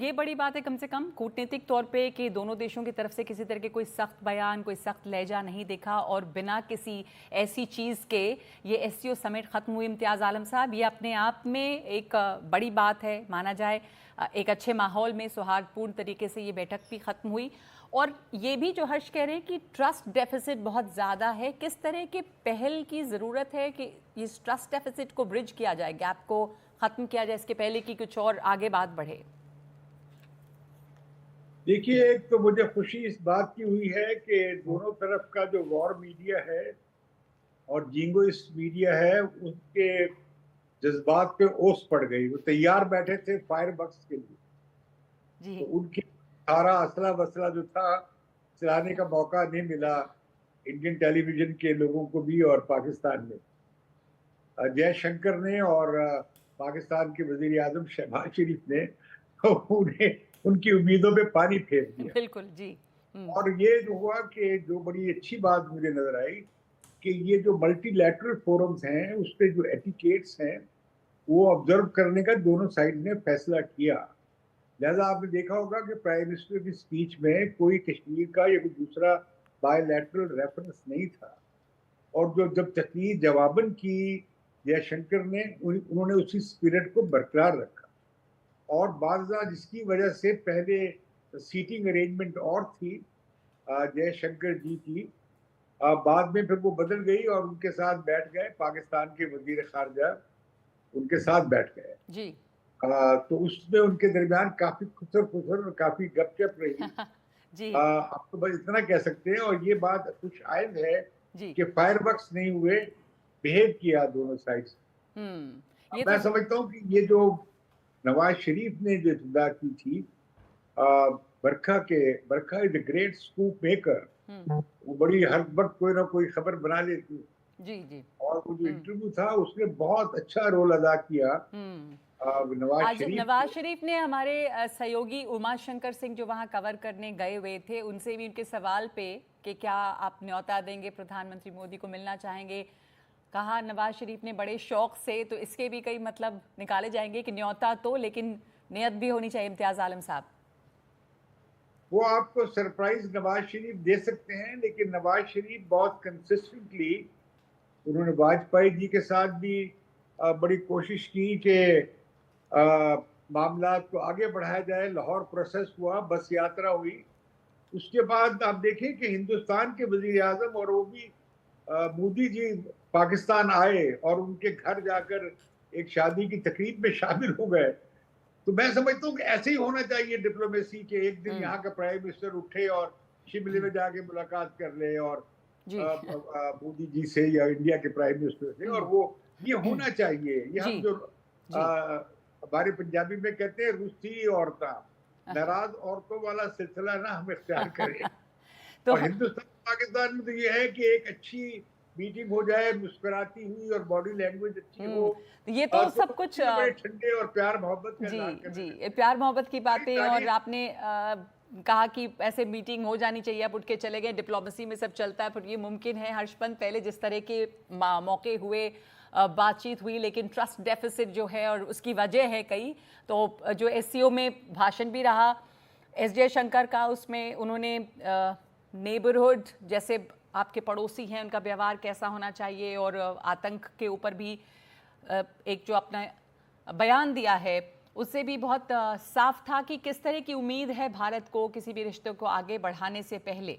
ये बड़ी बात है कम से कम कूटनीतिक तौर पे कि दोनों देशों की तरफ से किसी तरह के कोई सख्त बयान, कोई सख्त लहजा नहीं देखा और बिना किसी ऐसी चीज़ के ये एससीओ समिट ख़त्म हुई। इम्तियाज़ आलम साहब, ये अपने आप में एक बड़ी बात है, माना जाए। एक अच्छे माहौल में सौहार्दपूर्ण तरीके से ये बैठक भी ख़त्म हुई। और ये भी जो हर्ष कह रहे हैं कि ट्रस्ट डेफिसिट बहुत ज़्यादा है, किस तरह के पहल की ज़रूरत है कि इस ट्रस्ट डेफिसिट को ब्रिज किया जाए, गैप को ख़त्म किया जाए, इसके पहले कि कुछ और आगे बात बढ़े? देखिए, एक तो मुझे खुशी इस बात की हुई है कि दोनों तरफ का जो वॉर मीडिया है और जिंगोइस्ट मीडिया है, उसके जज्बात पे ओस पड़ गई। वो तैयार बैठे थे फायर वर्क्स के लिए, तो जी। उनकी सारा असला वसला जो था चलाने का मौका नहीं मिला इंडियन टेलीविजन के लोगों को भी और पाकिस्तान में। जयशंकर ने और पाकिस्तान के वजीर आजम शहबाज शरीफ ने उन्हें उनकी उम्मीदों पे पानी फेर दिया। बिल्कुल जी। और ये जो हुआ कि जो बड़ी अच्छी बात मुझे नजर आई कि ये जो मल्टीलैटरल फोरम्स हैं उस पे जो एटिकेट्स हैं वो ऑब्जर्व करने का दोनों साइड ने फैसला किया। लिहाजा आपने देखा होगा कि प्राइम मिनिस्टर की स्पीच में कोई कश्मीर का या कोई दूसरा बायलैटरल रेफरेंस नहीं था। और जो जब तकरीर जवाबन की जयशंकर ने, उन्होंने उसी स्पिरिट को बरकरार रखा। और बाज़ा जिसकी वजह से पहले सीटिंग अरेंजमेंट और थी जयशंकर जी की, बाद में फिर वो बदल गई और उनके साथ बैठ गए पाकिस्तान के वजीर खारजा, उनके साथ बैठ गए। जी। तो उसमें उनके दरमियान काफी खुसर फुसर और काफी गपशप रही। जी। आप तो बस इतना कह सकते हैं। और ये बात खुश आयद है जी। कि फायरवर्क्स नहीं हुए, बिहेव किया दोनों साइड से। ये अब तो मैं समझता हूँ कि ये जो नवाज शरीफ ने जो इब्तिदा की थी, बरखा के, Barkha is the great scoop maker. वो बड़ी हर वक्त कोई ना कोई खबर बना लेती है। जी। जी। और वो जो इंटरव्यू था उसने बहुत अच्छा रोल अदा किया नवाज आज शरीफ नवाज को। शरीफ ने हमारे सहयोगी उमा शंकर सिंह जो वहाँ कवर करने गए हुए थे, उनसे भी उनके सवाल पे कि क्या आप न्योता देंगे, प्रधानमंत्री मोदी को मिलना चाहेंगे, कहा नवाज शरीफ ने बड़े शौक से। तो इसके भी कई मतलब निकाले जाएंगे कि न्योता तो, लेकिन नियत भी होनी चाहिए। इम्तियाज आलम साहब, वो आपको सरप्राइज नवाज शरीफ दे सकते हैं, लेकिन नवाज शरीफ बहुत कंसिस्टेंटली, उन्होंने वाजपेयी जी के साथ भी बड़ी कोशिश की कि मामला को आगे बढ़ाया जाए। लाहौर प्रोसेस हुआ, बस यात्रा हुई। उसके बाद आप देखें कि हिंदुस्तान के वजीर आजम और वो भी मोदी जी पाकिस्तान आए और उनके घर जाकर एक शादी की तकरीब में शामिल हो गए। तो मैं समझता हूँ कि ऐसे ही होना चाहिए डिप्लोमेसी के। एक दिन यहाँ का प्राइम मिनिस्टर उठे और शिमले में जाके मुलाकात कर ले और जी। मोदी जी से या इंडिया के प्राइम मिनिस्टर से। और वो ये होना चाहिए। ये जी। हम जो जी। हमारे पंजाबी में कहते हैं रुसी औरता, नाराज औरतों वाला सिलसिला ना हम इख्तियार करें। तो और हिंदुस्तान पाकिस्तान में तो ये है कि एक अच्छी मीटिंग हो जाए, मुस्कुराती हुई और बॉडी लैंग्वेज अच्छी हो, तो ये तो तो सब कुछ भी बड़े ठंडे और प्यार मोहब्बत का जी। इजहार करने जी, ये लगते हैं। प्यार मोहब्बत की बड़ी बातें। और तारीफ। आपने कहा कि ऐसे मीटिंग हो जानी चाहिए, आप उठ के चले गए, डिप्लोमेसी में सब चलता है, फिर ये मुमकिन है। हर्षपंत, पहले जिस तरह के मौके हुए, बातचीत हुई, लेकिन ट्रस्ट डेफिसिट जो है और उसकी वजह है कई। तो जो एससीओ में भाषण भी रहा एस जयशंकर का, उसमें उन्होंने नेबरहुड जैसे आपके पड़ोसी हैं उनका व्यवहार कैसा होना चाहिए, और आतंक के ऊपर भी एक जो अपना बयान दिया है उससे भी बहुत साफ था कि किस तरह की उम्मीद है भारत को किसी भी रिश्ते को आगे बढ़ाने से पहले।